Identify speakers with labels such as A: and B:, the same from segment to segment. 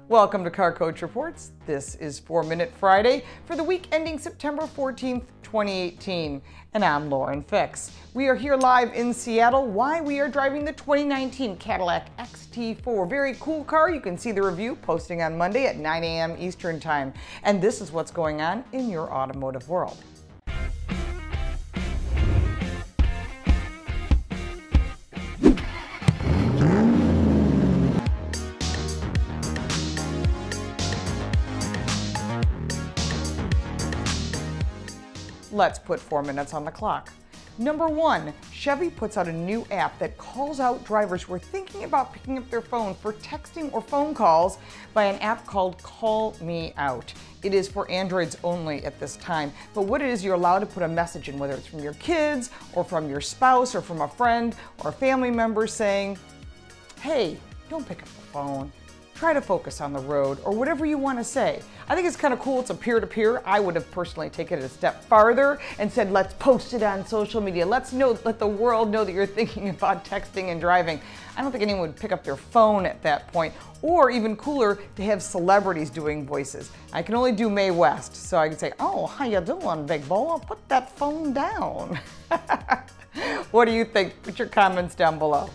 A: Welcome to Car Coach Reports. This is 4-Minute Friday for the week ending September 14th, 2018. And I'm Lauren Fix. We are here live in Seattle. Why? We are driving the 2019 Cadillac XT4. Very cool car. You can see the review posting on Monday at 9 a.m. Eastern Time. And this is what's going on in your automotive world. Let's put 4 minutes on the clock. Number 1, Chevy puts out a new app that calls out drivers who are thinking about picking up their phone for texting or phone calls by an app called Call Me Out. It is for Androids only at this time, but what it is, you're allowed to put a message in, whether it's from your kids or from your spouse or from a friend or a family member saying, hey, don't pick up the phone. Try to focus on the road, or whatever you want to say. I think it's kind of cool. It's a peer-to-peer. I would have personally taken it a step farther and said, let's post it on social media. Let the world know that you're thinking about texting and driving. I don't think anyone would pick up their phone at that point. Or even cooler, to have celebrities doing voices. I can only do Mae West, so I can say, oh, how you doing, big boy? Put that phone down. What do you think? Put your comments down below.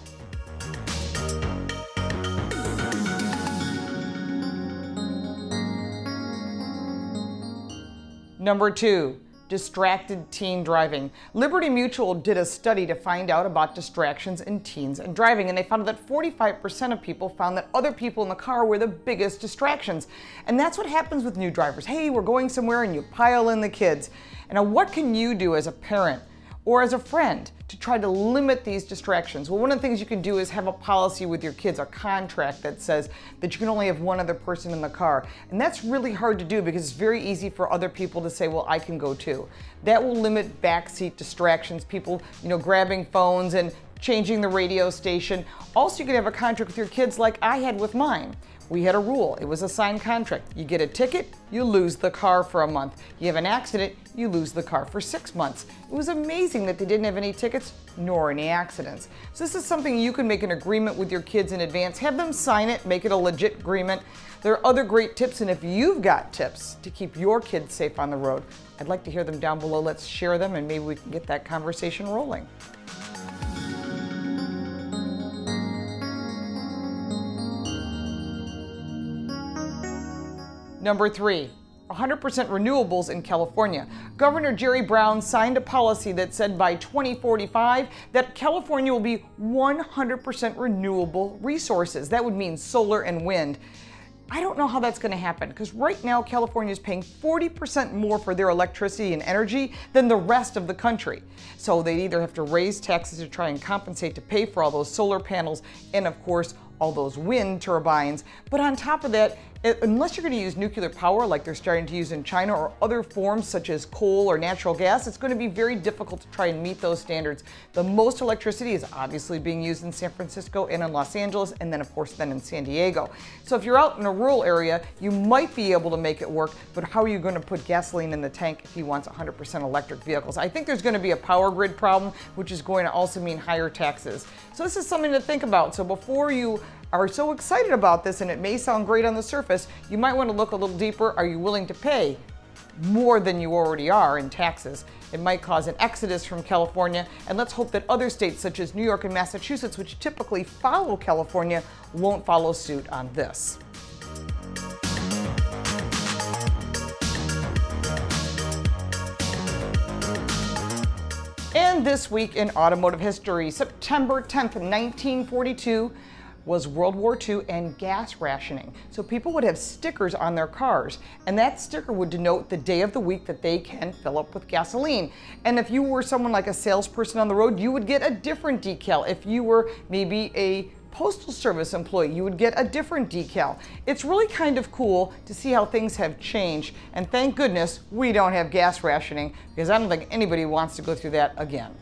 A: Number 2, distracted teen driving. Liberty Mutual did a study to find out about distractions in teens and driving, and they found that 45% of people found that other people in the car were the biggest distractions. And that's what happens with new drivers. Hey, we're going somewhere and you pile in the kids. And now what can you do as a parent or as a friend to try to limit these distractions? Well, one of the things you can do is have a policy with your kids, a contract that says that you can only have one other person in the car. And that's really hard to do because it's very easy for other people to say, well, I can go too. That will limit backseat distractions, people, grabbing phones and changing the radio station. Also, you can have a contract with your kids like I had with mine. We had a rule. It was a signed contract. You get a ticket, you lose the car for a month. You have an accident, you lose the car for 6 months. It was amazing that they didn't have any tickets nor any accidents. So this is something you can make an agreement with your kids in advance. Have them sign it, make it a legit agreement. There are other great tips, and if you've got tips to keep your kids safe on the road, I'd like to hear them down below. Let's share them and maybe we can get that conversation rolling. Number 3, 100% renewables in California. Governor Jerry Brown signed a policy that said by 2045 that California will be 100% renewable resources. That would mean solar and wind. I don't know how that's going to happen because right now California is paying 40% more for their electricity and energy than the rest of the country. So they either have to raise taxes to try and compensate to pay for all those solar panels and, of course, all those wind turbines. But on top of that, unless you're going to use nuclear power like they're starting to use in China or other forms such as coal or natural gas, it's going to be very difficult to try and meet those standards. The most electricity is obviously being used in San Francisco and in Los Angeles, and then of course then in San Diego. So if you're out in a rural area, you might be able to make it work, but how are you going to put gasoline in the tank if he wants 100% electric vehicles? I think there's going to be a power grid problem, which is going to also mean higher taxes. So this is something to think about. So before you are so excited about this, and it may sound great on the surface, you might want to look a little deeper. Are you willing to pay more than you already are in taxes? It might cause an exodus from California, and let's hope that other states such as New York and Massachusetts, which typically follow California, won't follow suit on this. And this week in automotive history, September 10th, 1942, was World War II and gas rationing. So people would have stickers on their cars, and that sticker would denote the day of the week that they can fill up with gasoline. And if you were someone like a salesperson on the road, you would get a different decal. If you were maybe a Postal Service employee, you would get a different decal. It's really kind of cool to see how things have changed, and thank goodness we don't have gas rationing, because I don't think anybody wants to go through that again.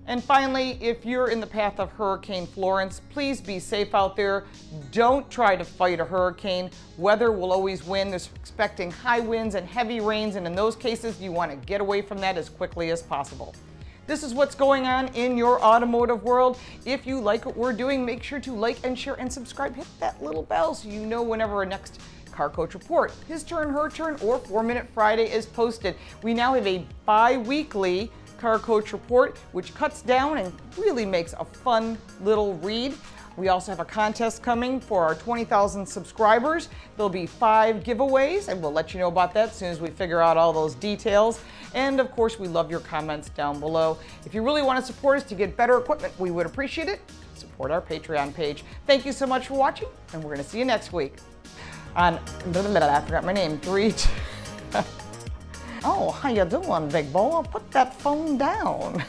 A: And finally, if you're in the path of Hurricane Florence, please be safe out there. Don't try to fight a hurricane. Weather will always win. There's expecting high winds and heavy rains, and in those cases, you want to get away from that as quickly as possible. This is what's going on in your automotive world. If you like what we're doing, make sure to like and share and subscribe. Hit that little bell so you know whenever our next Car Coach Report, His Turn, Her Turn, or 4-Minute Friday is posted. We now have a bi-weekly Car Coach Report, which cuts down and really makes a fun little read. We also have a contest coming for our 20,000 subscribers. There'll be 5 giveaways, and we'll let you know about that as soon as we figure out all those details. And of course, we love your comments down below. If you really want to support us to get better equipment, we would appreciate it. Support our Patreon page. Thank you so much for watching, and we're going to see you next week on, I forgot my name, 3, 2. Oh, how you doing, big boy? Put that phone down.